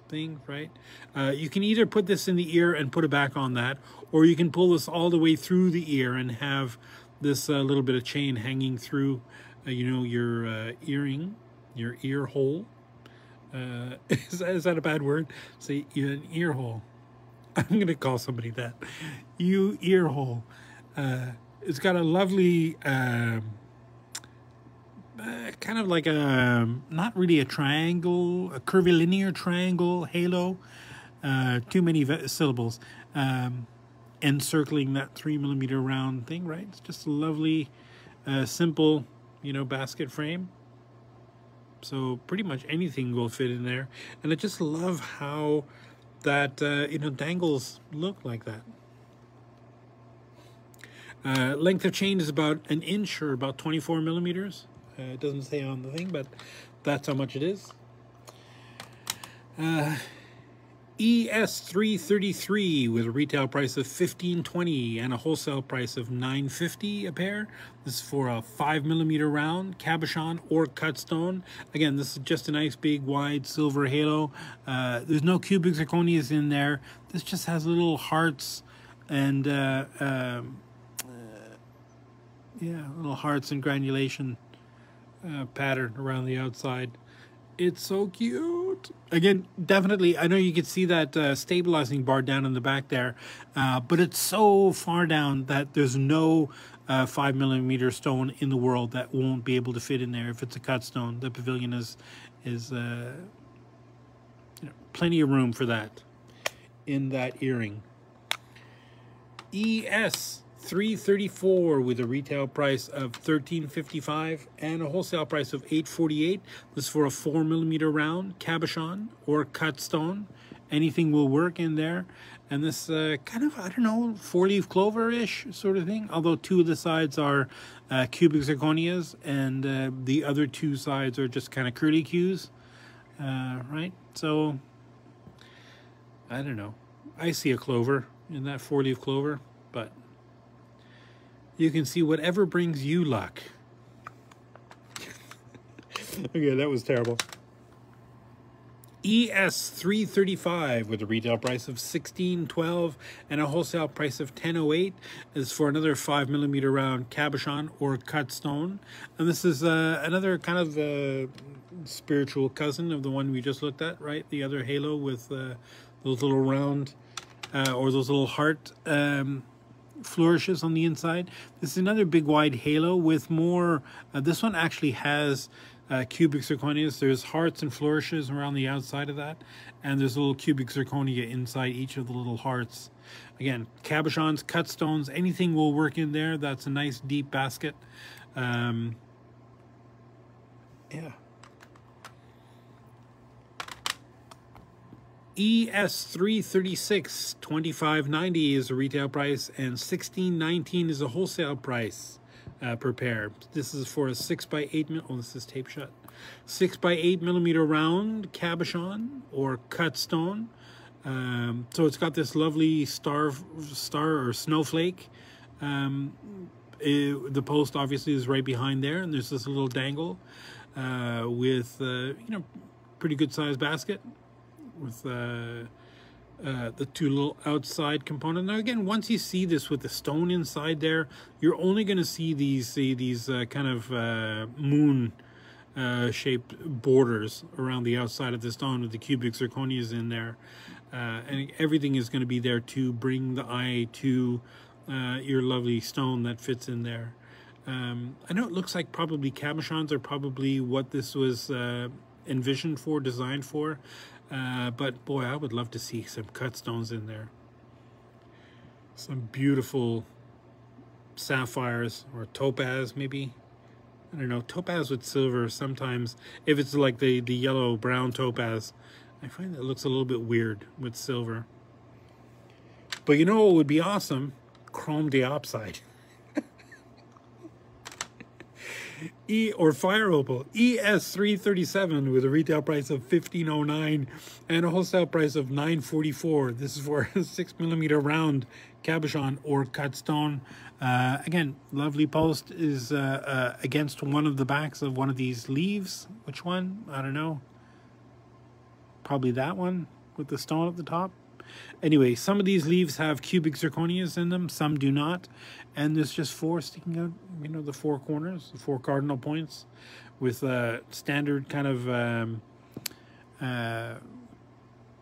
thing, right? You can either put this in the ear and put it back on that, or you can pull this all the way through the ear and have this little bit of chain hanging through you know, your earring, your ear hole. Is that a bad word? Say an ear hole. I'm going to call somebody that. You ear hole. It's got a lovely, kind of like a, not really a triangle, a curvilinear triangle halo. Too many syllables. Encircling that 3mm round thing, right? It's just a lovely, simple, you know, basket frame. So pretty much anything will fit in there. And I just love how that, you know, dangles look like that. Length of chain is about an inch or about 24mm. It doesn't say on the thing, but that's how much it is. ES333 with a retail price of $15.20 and a wholesale price of $9.50 a pair. This is for a 5mm round cabochon or cut stone. Again, this is just a nice big wide silver halo. There's no cubic zirconias in there. This just has little hearts and yeah, little hearts and granulation pattern around the outside. It's so cute. Again, definitely, I know you can see that stabilizing bar down in the back there, but it's so far down that there's no 5mm stone in the world that won't be able to fit in there if it's a cut stone. The pavilion is you know, plenty of room for that in that earring. ES334 with a retail price of $13.55 and a wholesale price of $8.48. This is for a 4mm round cabochon or cut stone. Anything will work in there. And this kind of, I don't know, 4-leaf clover-ish sort of thing. Although two of the sides are cubic zirconias and the other two sides are just kind of curlicues. Right? So, I don't know. I see a clover in that 4-leaf clover, but you can see whatever brings you luck. Okay, that was terrible. ES335 with a retail price of $16.12 and a wholesale price of $10.08 is for another 5mm round cabochon or cut stone. And this is another kind of spiritual cousin of the one we just looked at, right? The other halo with those little round or those little heart flourishes on the inside. This is another big wide halo with more. This one actually has cubic zirconias. There's hearts and flourishes around the outside of that, and there's a little cubic zirconia inside each of the little hearts. Again, cabochons, cut stones, anything will work in there. That's a nice deep basket. Yeah. ES336 $25.90 is a retail price, and $16.19 is a wholesale price per pair. This is for a 6x8. Oh, this is tape shut. 6x8mm round cabochon or cut stone. So it's got this lovely star or snowflake. The post obviously is right behind there, and there's this little dangle with you know, pretty good sized basket with the two little outside components. Now again, once you see this with the stone inside there, you're only going to see these kind of moon shaped borders around the outside of the stone with the cubic zirconias in there, and everything is going to be there to bring the eye to your lovely stone that fits in there. I know it looks like probably cabochons are probably what this was envisioned for, designed for. But boy, I would love to see some cut stones in there. Some beautiful sapphires or topaz, maybe. I don't know, topaz with silver sometimes. If it's like the yellow brown topaz, I find that it looks a little bit weird with silver. But you know what would be awesome? Chrome diopside. Or fire opal. ES337 with a retail price of $15.09 and a wholesale price of $9.44. This is for a 6mm round cabochon or cut stone. Again, lovely post is against one of the backs of one of these leaves. Which one? I don't know. Probably that one with the stone at the top. Anyway, some of these leaves have cubic zirconias in them, some do not, and there's just four sticking out, you know, the four corners, the four cardinal points, with a standard kind of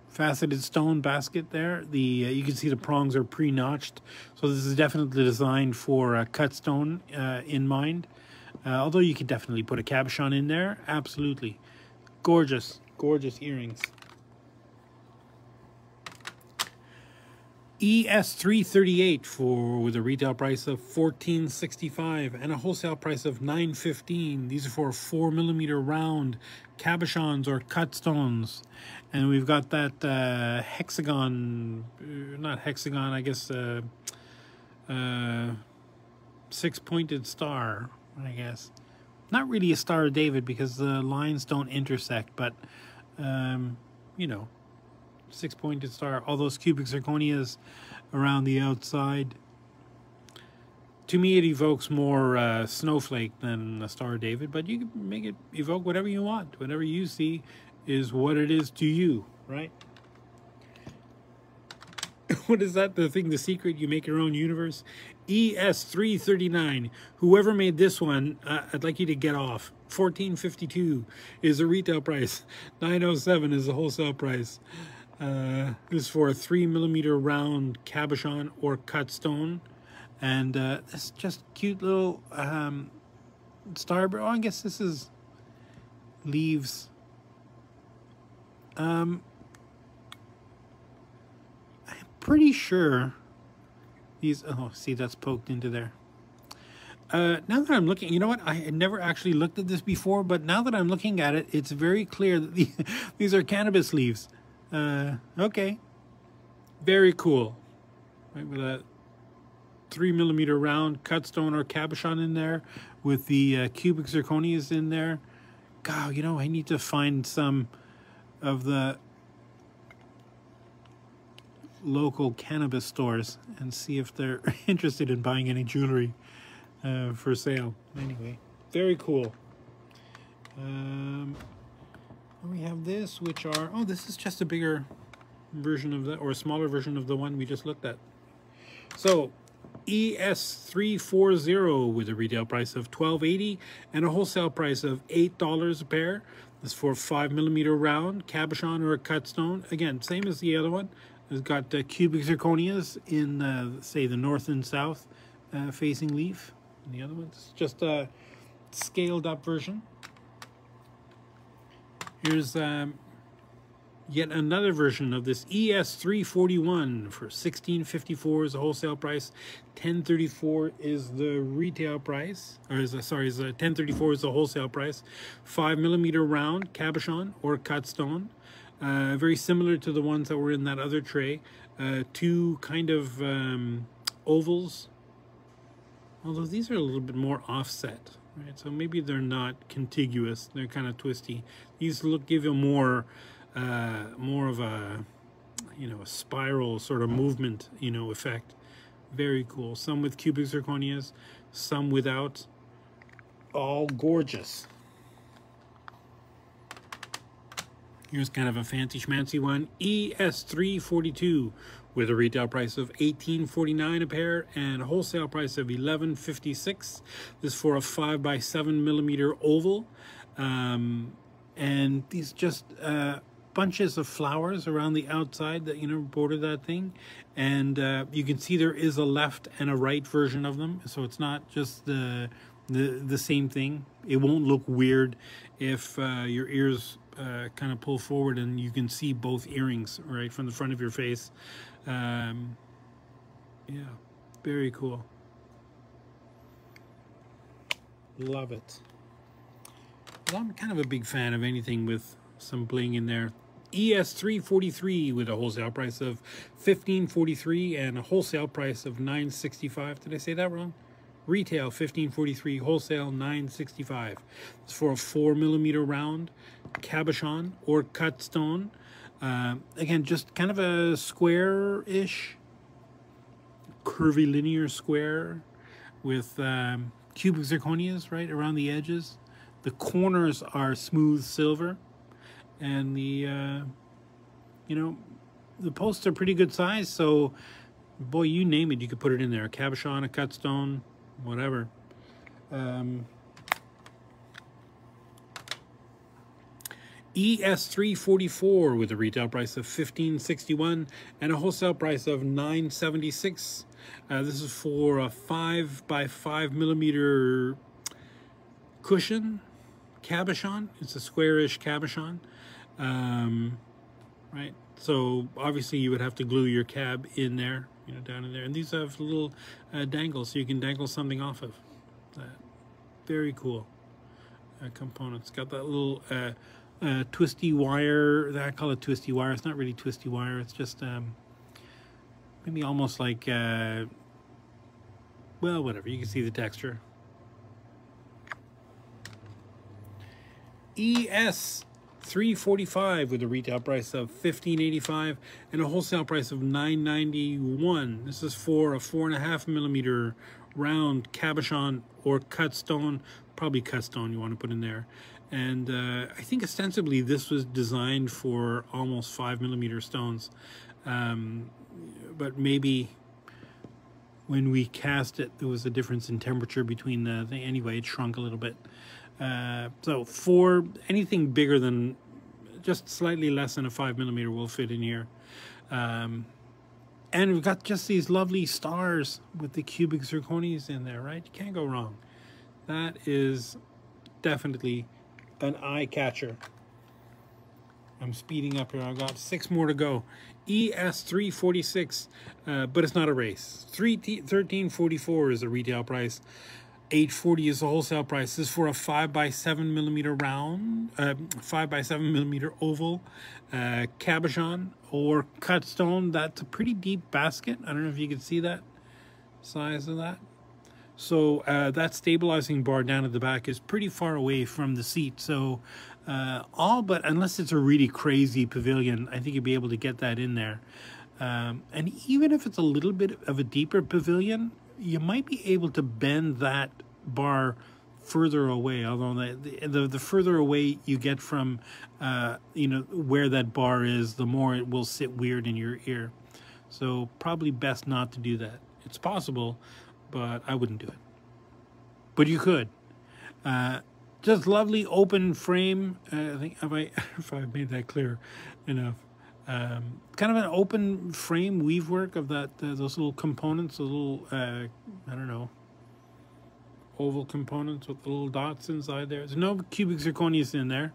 faceted stone basket there. You can see the prongs are pre-notched, so this is definitely designed for cut stone in mind. Although you could definitely put a cabochon in there, absolutely. Gorgeous, gorgeous earrings. ES338 with a retail price of $14.65 and a wholesale price of $9.15. These are for 4mm round cabochons or cut stones, and we've got that hexagon, not hexagon, I guess, 6-pointed star. I guess not really a Star of David because the lines don't intersect, but you know. 6-pointed star, all those cubic zirconias around the outside. To me, it evokes more snowflake than a Star of David, but you can make it evoke whatever you want. Whatever you see is what it is to you, right? What is that? The thing, the secret, you make your own universe? ES339. Whoever made this one, I'd like you to get off. $14.52 is a retail price. $9.07 is a wholesale price. This is for a 3mm round cabochon or cut stone, and this just cute little starburst. Oh, I guess this is leaves. I'm pretty sure these. Oh, see, that's poked into there. Now that I'm looking, you know what? I had never actually looked at this before, but now that I'm looking at it, it's very clear that these are cannabis leaves. Okay. Very cool. Right, with a 3mm round cut stone or cabochon in there, with the cubic zirconias in there. God, you know, I need to find some of the local cannabis stores and see if they're interested in buying any jewelry for sale. Anyway, very cool. We have this, which are, oh, this is just a bigger version of that, or a smaller version of the one we just looked at. So ES340 with a retail price of $12.80 and a wholesale price of $8 a pair. This is for a 5mm round cabochon or a cut stone. Again, same as the other one. It's got cubic zirconias in, say, the north and south facing leaf. And the other one's just a scaled up version. Here's yet another version of this ES341 for $16.54 is the wholesale price. $10.34 is the retail price, or is $10.34 is the wholesale price. 5mm round cabochon or cut stone, very similar to the ones that were in that other tray. Two kind of ovals, although these are a little bit more offset, right? So maybe they're not contiguous; they're kind of twisty. These give you more of a, a spiral sort of movement, effect. Very cool. Some with cubic zirconias, some without. All gorgeous. Here's kind of a fancy schmancy one. ES342 with a retail price of $18.49 a pair and a wholesale price of $11.56. This for a 5x7mm oval. And these just bunches of flowers around the outside that border that thing, and you can see there is a left and a right version of them, so it's not just the same thing. It won't look weird if your ears kind of pull forward and you can see both earrings right from the front of your face. Yeah, very cool. Love it. Well, I'm kind of a big fan of anything with some bling in there. ES343 with a wholesale price of $15.43 and a wholesale price of $9.65. Did I say that wrong? Retail $15.43, wholesale $9.65. It's for a 4mm round cabochon or cut stone. Again, just kind of a square-ish, curvilinear square with cubic zirconias right around the edges. The corners are smooth silver, and the the posts are pretty good size. So, boy, you name it, you could put it in there. A cabochon, a cut stone, whatever. ES344 with a retail price of $15.61 and a wholesale price of $9.76. This is for a 5x5mm cushion cabochon. It's a squarish cabochon, right? So obviously you would have to glue your cab in there, down in there. And these have little dangles, so you can dangle something off of that. Very cool components. Got that little twisty wire. I call it twisty wire. It's not really twisty wire. It's just maybe almost like well, whatever. You can see the texture. ES345 with a retail price of $15.85 and a wholesale price of $9.91. This is for a 4.5mm round cabochon or cut stone, probably cut stone you want to put in there. And I think ostensibly this was designed for almost 5mm stones, but maybe when we cast it there was a difference in temperature between the thing. Anyway, it shrunk a little bit. So for anything bigger than just slightly less than a 5mm will fit in here. And we've got just these lovely stars with the cubic zirconias in there, right? You can't go wrong. That is definitely an eye catcher. I'm speeding up here. I've got 6 more to go. ES346, but it's not a race. $13.44 is the retail price. $8.40 is the wholesale price. This is for a 5x7mm round, 5x7mm oval cabochon or cut stone. That's a pretty deep basket. I don't know if you can see that size of that. So that stabilizing bar down at the back is pretty far away from the seat. So all but, unless it's a really crazy pavilion, I think you'll be able to get that in there. And even if it's a little bit of a deeper pavilion, you might be able to bend that bar further away, although the further away you get from you know, where that bar is, the more it will sit weird in your ear. So probably best not to do that. It's possible, but I wouldn't do it. But you could. Just lovely open frame. I think if I made that clear enough. Kind of an open frame weavework of that those little components, the little I don't know, oval components with the little dots inside there. There's no cubic zirconias in there.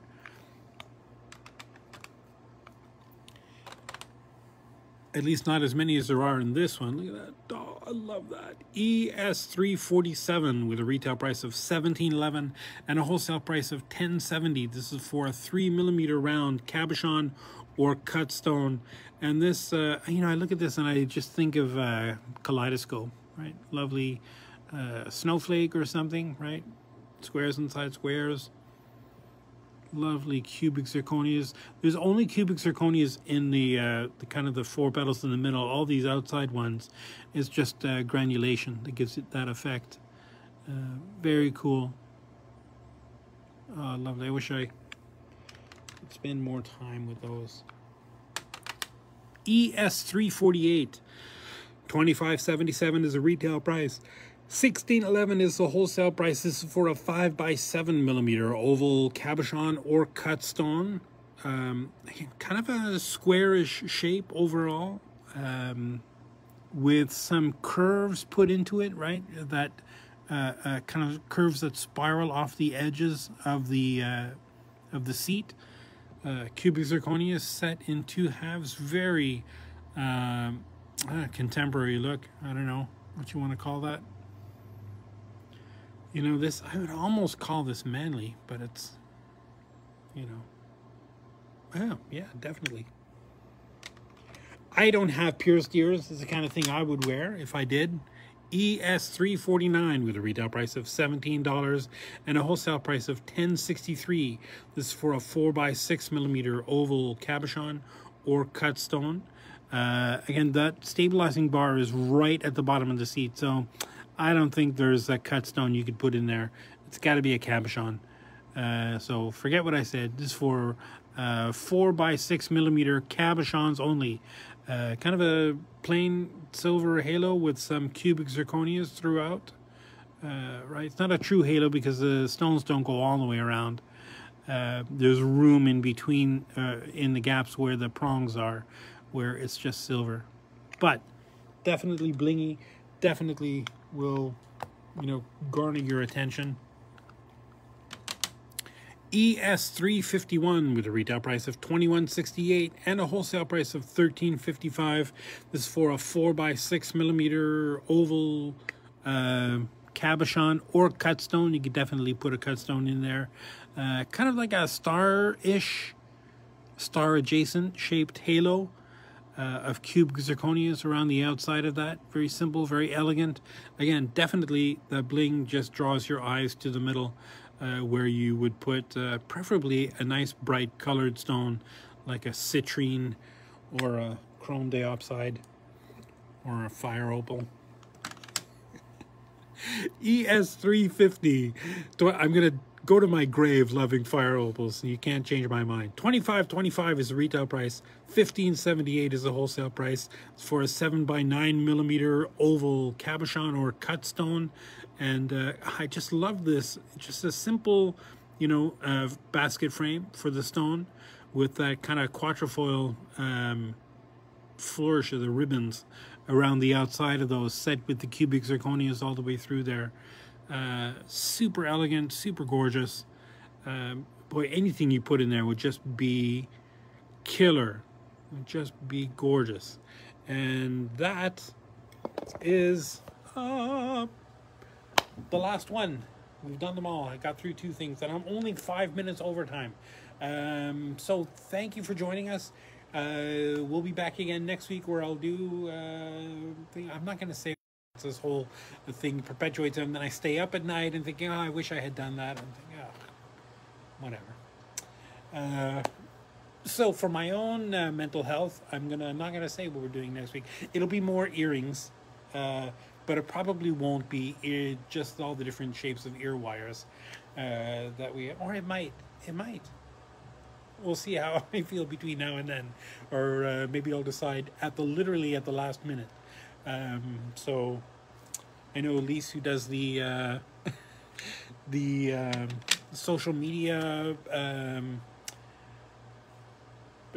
At least not as many as there are in this one. Look at that. Oh, I love that. ES347 with a retail price of $17.11 and a wholesale price of $10.70. This is for a 3mm round cabochon or cut stone. And this, you know, I look at this and I just think of kaleidoscope, right? Lovely snowflake or something, right? Squares inside squares. Lovely cubic zirconias. There's only cubic zirconias in the kind of the four petals in the middle. All these outside ones is just granulation that gives it that effect. Very cool. Oh, lovely. I wish I could spend more time with those. ES348, $25.77 is a retail price. $16.11 is the wholesale price. This is for a 5x7mm oval cabochon or cut stone. Kind of a squarish shape overall, with some curves put into it, right? That kind of curves that spiral off the edges of the seat. Cubic zirconia set in two halves. Very contemporary look. I don't know what you want to call that. You know, this, I would almost call this manly, but it's, you know, yeah, definitely. I don't have pierced ears. It's the kind of thing I would wear if I did. ES349 with a retail price of $17 and a wholesale price of $10.63. This is for a 4x6mm oval cabochon or cut stone. Again, that stabilizing bar is right at the bottom of the seat, so I don't think there's a cut stone you could put in there. It's got to be a cabochon. So forget what I said. This is for 4x6mm cabochons only. Kind of a plain silver halo with some cubic zirconias throughout. Right, it's not a true halo because the stones don't go all the way around. There's room in between, in the gaps where the prongs are, where it's just silver. But definitely blingy. Definitely will, you know, garner your attention. ES351 with a retail price of $21.68 and a wholesale price of $13.55. This is for a 4x6mm oval cabochon or cut stone. You could definitely put a cut stone in there. Kind of like a star-ish, star-adjacent shaped halo. Of cubic zirconias around the outside of that. Very simple, very elegant. Again, definitely the bling just draws your eyes to the middle, where you would put preferably a nice bright colored stone like a citrine or a chrome diopside or a fire opal. ES350. I'm going to go to my grave loving fire opals, and you can't change my mind. $25.25 is the retail price. $15.78 is the wholesale price. It's for a 7x9mm oval cabochon or cut stone. And I just love this. Just a simple, you know, basket frame for the stone with that kind of quatrefoil flourish of the ribbons around the outside of those, set with the cubic zirconias all the way through there. Super elegant, super gorgeous. Boy, anything you put in there would just be killer. Would just be gorgeous. And that is the last one. We've done them all. I got through two things, and I'm only 5 minutes over time. So thank you for joining us. We'll be back again next week where I'll do I'm not going to say this whole thing perpetuates, and then I stay up at night and thinking, oh, I wish I had done that. I'm thinking, oh, whatever. So for my own mental health, I'm not gonna say what we're doing next week. It'll be more earrings, but it probably won't be just all the different shapes of ear wires that we, or it might. We'll see how I feel between now and then, or maybe I'll decide literally at the last minute. So I know Elise, who does the social media,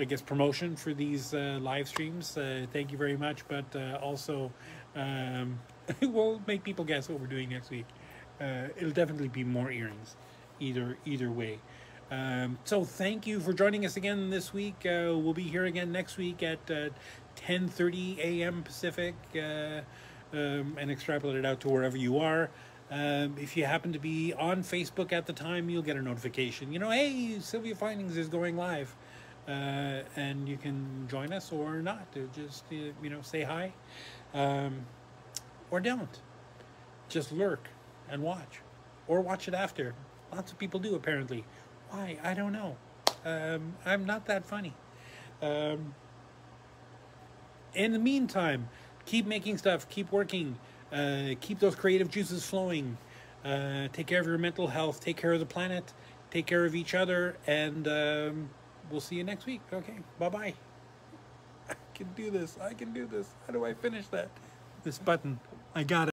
I guess, promotion for these live streams. Thank you very much, but also we'll make people guess what we're doing next week. It'll definitely be more earrings, either way. So thank you for joining us again this week. We'll be here again next week at 10:30 a.m. Pacific, and extrapolate it out to wherever you are. If you happen to be on Facebook at the time, you'll get a notification. You know, hey, SilviaFindings is going live. And you can join us or not. Just, say hi. Or don't. Just lurk and watch. Or watch it after. Lots of people do, apparently. Why? I don't know. I'm not that funny. In the meantime, keep making stuff. Keep working. Keep those creative juices flowing. Take care of your mental health. Take care of the planet. Take care of each other. And we'll see you next week. Okay, bye-bye. I can do this. How do I finish that? This button. I got it.